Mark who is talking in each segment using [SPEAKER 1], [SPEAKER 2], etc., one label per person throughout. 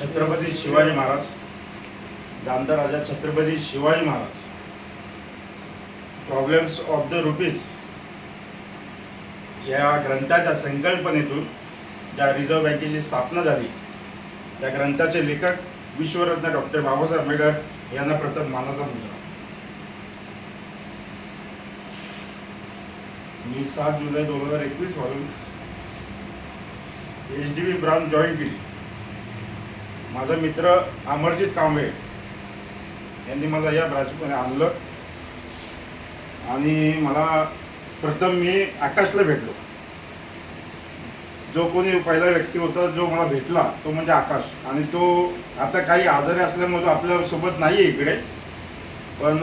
[SPEAKER 1] Chhatrapati Shivaji Maharaj, Jamdar Raja Chhatrapati Shivaji Maharaj, problems of the rupees या ग्रंथाच्या संकल्पनेतून ज्या रिझर्व्ह बँकेची स्थापना झाली त्या ग्रंथाचे लेखक विश्वरत्न डॉक्टर बाबासाहेब आंबेडकर यांना प्रथम मानाचा मुजरा. मी 7 जुलै 2021 पासून HDB ब्रांच जॉईन केली. माझा मित्र अमरजित कांबळे यांनी मला या ब्रांचमध्ये आणलं आणि मला प्रथम मी आकाशला भेटलो. जो कोणी पहिला व्यक्ती होता जो मला भेटला तो म्हणजे आकाश, आणि तो आता काही आजारी असल्यामुळे तो आपल्यासोबत नाही आहे इकडे. पण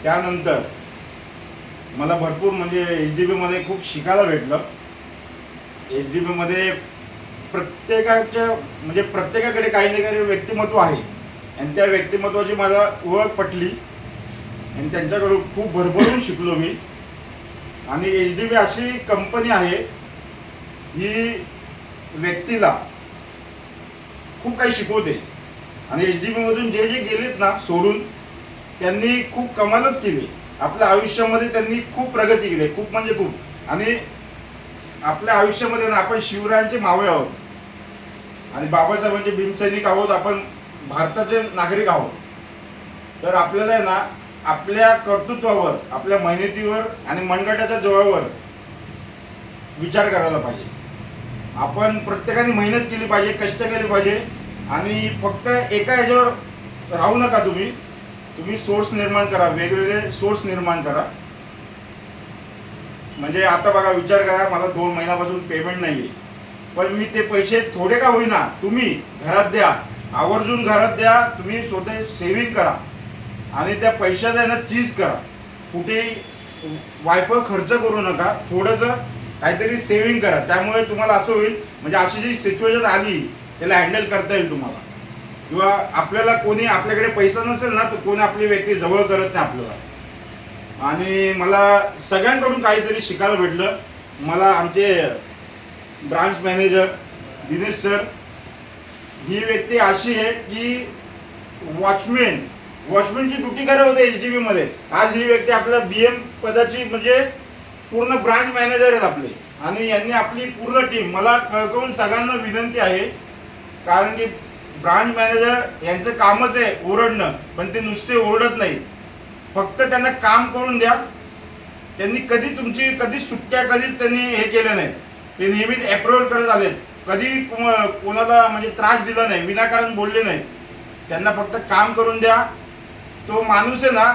[SPEAKER 1] त्यानंतर मला भरपूर म्हणजे HDBमध्ये खूप शिकायला भेटलं. HDBमध्ये प्रत्येकाकडे काही ना काही व्यक्तिमत्व आहे आणि त्या व्यक्तिमत्वाची मला ओळख पटली आणि त्यांच्याकडून खूप भरभरून शिकलो मी. आणि HDB अशी कंपनी आहे ही व्यक्तीला खूप काही शिकवते. आणि HDBमधून जे जे गेलेत ना सोडून त्यांनी खूप कमालच केली. आपल्या आयुष्यामध्ये त्यांनी खूप प्रगती केली, खूप म्हणजे खूप. आणि आपल्या आयुष्यामध्ये ना आपण शिवरायांचे मावळे आहोत आणि बाबासाहेबांचे भीमसैनिक आहोत. आपण भारताचे नागरिक आहोत. तर आपल्याला आहे ना आपल्या कर्तृत्वावर, आपल्या मेहनतीवर आणि मनगटाच्या जोरावर विचार करायला पाहिजे. आपण प्रत्येकाने मेहनत केली पाहिजे, कष्ट केले पाहिजे आणि फक्त एका ह्याच्यावर राहू नका. तुम्ही सोर्स निर्माण करा, वेगवेगळे सोर्स निर्माण करा. म्हणजे आता बघा, विचार करा, मला 2 महिन्यापासून पेमेंट नाही आहे, पण मी ते पैसे थोडे का होईना तुम्ही घरात द्या, आवर्जून घरात द्या. तुम्ही स्वतः सेव्हिंग करा आणि त्या पैशाचा आहे ना चीज करा. कुठेही वायफळ खर्च करू नका, थोडंसं काहीतरी सेव्हिंग करा. त्यामुळे तुम्हाला असं होईल, म्हणजे अशी जी सिच्युएशन आली त्याला हँडल करता येईल तुम्हाला. किंवा आपल्याला कोणी आपल्याकडे पैसा नसेल ना तर कोणी आपली व्यक्ती जवळ करत नाही आपल्याला. आणि मला सगळ्यांकडून काहीतरी शिकायला भेटलं. मला आमचे ब्रांच मॅनेजर दिनेश सर, ही व्यक्ती अशी आहे की वॉचमॅनची ड्युटी करत होते HDBमध्ये. आज ही व्यक्ती आपल्या BM पदाची म्हणजे पूर्ण ब्रांच मॅनेजर आहेत आपले. आणि यांनी आपली पूर्ण टीम, मला कळकळून सगळ्यांना विनंती आहे, कारण की ब्रांच मॅनेजर यांचं कामच आहे ओरडणं, पण ते नुसते ओरडत नाही. फक्त त्यांना काम करून द्या. त्यांनी कधी सुट्ट्या कधीच त्यांनी हे केलं नाही. ते नेहमीच अप्रूव्हल करत आलेत. कधी कोणाला म्हणजे त्रास दिला नाही, विनाकारण बोलले नाही. त्यांना फक्त काम करून द्या. तो माणूस आहे ना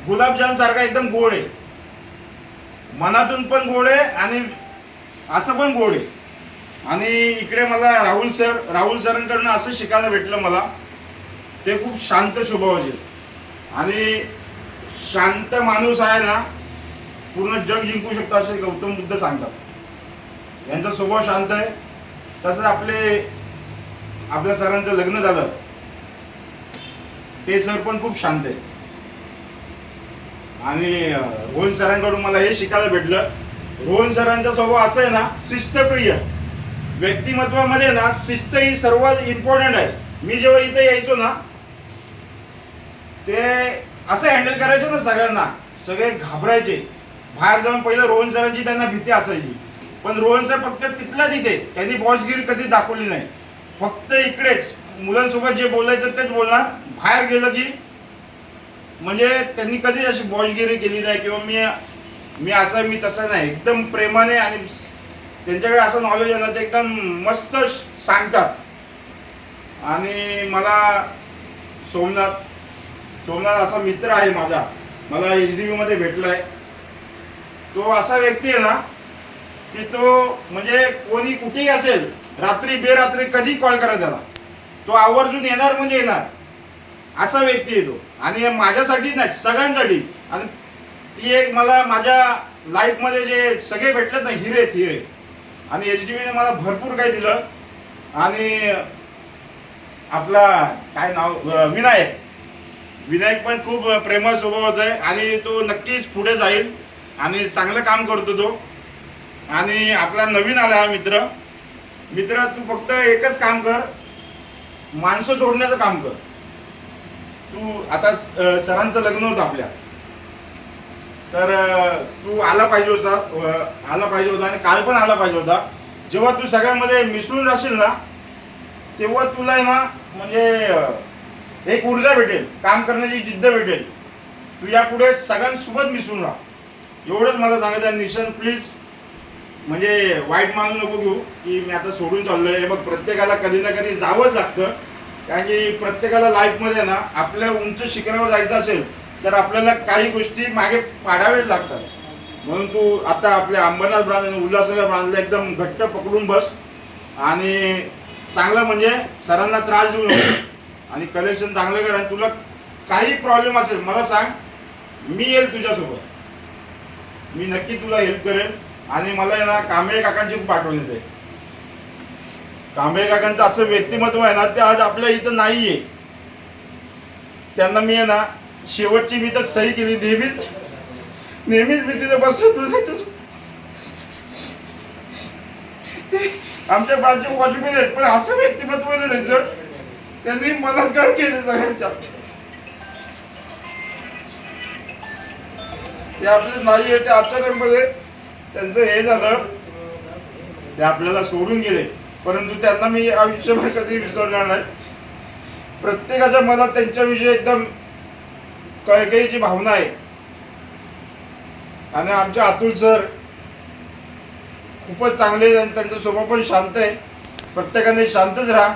[SPEAKER 1] गुलाबजाम सारखा एकदम गोड आहे, मनातून पण गोड आहे आणि असं पण गोड आहे. आणि इकडे मला राहुल सरांकडनं असं शिकायला भेटलं मला. ते खूप शांत स्वभावाचे आणि शांत माणूस आहे ना पूर्ण जग जिंकू शकतो असे गौतम बुद्ध सांगतात. यांचा स्वभाव शांत आहे. तसंच आपल्या सरांचं लग्न झालं, ते सर पण खूप शांत आहे. आणि रोहन सरांकडून मला हे शिकायला भेटलं. रोहन सरांचा स्वभाव असं आहे ना शिस्तप्रिय. व्यक्तिमत्वामध्ये ना शिस्त ही सर्वात इम्पॉर्टंट आहे. मी जेव्हा इथे यायचो ना ते असं हँडल करायचं ना सगळ्यांना, सगळे घाबरायचे. बाहेर जाऊन पहिलं रोहन सरांची त्यांना भीती असायची, पण रोहन सर फक्त तिथल्या तिथे, त्यांनी बॉसगिरी कधी दाखवली नाही. फक्त इकडेच मुलांसोबत जे बोलायचं तेच बोलणार. बाहेर गेलं की म्हणजे त्यांनी कधीच अशी बॉसगिरी केली नाही किंवा मी असं मी तसं नाही. एकदम प्रेमाने, आणि त्यांच्याकडे असं नॉलेज आहे ना ते एकदम मस्त सांगतात. आणि मला सोमनाथ असा मित्र आहे माझा, मला HDBमध्ये भेटलाय. तो असा व्यक्ती आहे ना की तो म्हणजे कोणी कुठेही असेल, रात्री बेरात्री कधी कॉल करा त्याला, तो आवर्जून येणार म्हणजे येणार, असा व्यक्ती आहे तो. आणि माझ्यासाठी नाही, सगळ्यांसाठी. आणि ती एक मला माझ्या लाईफमध्ये जे सगळे भेटलेत ना हिरे. आणि HDBने मला भरपूर काही दिलं. आणि आपला काय नाव विनायक पण खूप प्रेमळ स्वभावाचा आहे आणि तो नक्कीच पुढे जाईल आणि चांगलं काम करतो तो. आणि आपला नवीन आला मित्र तू फक्त एकच काम कर, माणसं जोडण्याचं काम कर. तू आता सरांचं लग्न होतं आपल्या, तर तू आला पाहिजे होता आणि काल पण आला पाहिजे होता. जेव्हा तू सगळ्यांमध्ये मिसळून राहशील ना, तेव्हा तुला आहे ना म्हणजे एक ऊर्जा भेटेल, काम करण्याची जिद्द भेटेल. तू यापुढे सगळ्यांसोबत मिसळून राहा, एवढंच मला सांगायचं आहे. निशान प्लीज, म्हणजे वाईट मानू नको घेऊ की मी आता सोडून चाललोय. हे बघ, प्रत्येकाला कधी ना कधी जावंच लागतं, कारण की प्रत्येकाला लाईफमध्ये ना आपल्या उंच शिखरावर जायचं असेल तर आपल्याला काही गोष्टी मागे पाडाव्याच लागतात. म्हणून तू आता आपल्या अंबरनाथ ब्रांच आणि उल्हासनगर ब्रांचला एकदम घट्ट पकडून बस आणि चांगलं म्हणजे सरांना त्रास देऊ नको आणि कलेक्शन चांगलं कर. आणि तुला काही प्रॉब्लेम असेल मला सांग, मी येईल तुझ्यासोबत, मी नक्की तुला हेल्प करेन. आणि मला आहे ना कांबळे काकांची पाठवून येते. कांबळे काकांचं असं व्यक्तिमत्व आहे ना, ते आज आपल्या इथं नाहीये. त्यांना मी आहे ना शेवटची मी तर सही केली. नेहमीच मी तिथे बसतो. आमच्या ब्रांचचे वॉचमॅन आहेत, पण असं व्यक्तिमत्व आहे त्यांचं, त्यांनी मदत कर केली सगळ्यांच्या. ते आपले नाहीये, ते अचानकमध्ये त्यांचं हे झालं, ते आपल्याला सोडून गेले. परंतु त्यांना मी आयुष्यभर कधी विसरणार नाही. प्रत्येकाच्या मनात त्यांच्याविषयी एकदम कळकळीची भावना आहे. आणि आमचे अतुल सर खूपच चांगले, त्यांचा स्वभाव पण शांत आहे. प्रत्येकाने शांतच राहा.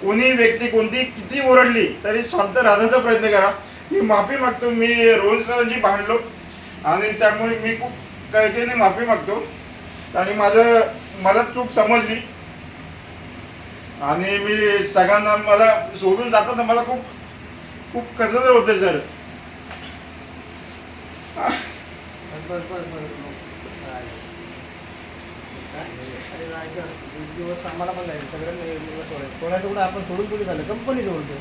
[SPEAKER 1] कोणी व्यक्ती कोणती किती ओरडली तरी शांत राहण्याचा प्रयत्न करा. मी माफी मागतो, मी रोहन सरांची भांडलो आणि त्यामुळे मी खूप कळकळीने माफी मागतो. आणि मला चूक समजली आणि मी सगळ्यांना, मला सोडून जाताना मला खूप खूप कसं तर होतं सर.
[SPEAKER 2] दिवस आम्हाला पण जायचं सगळ्यांना सोडायचं. आपण सोडून कुठे झालं, कंपनी सोडतो.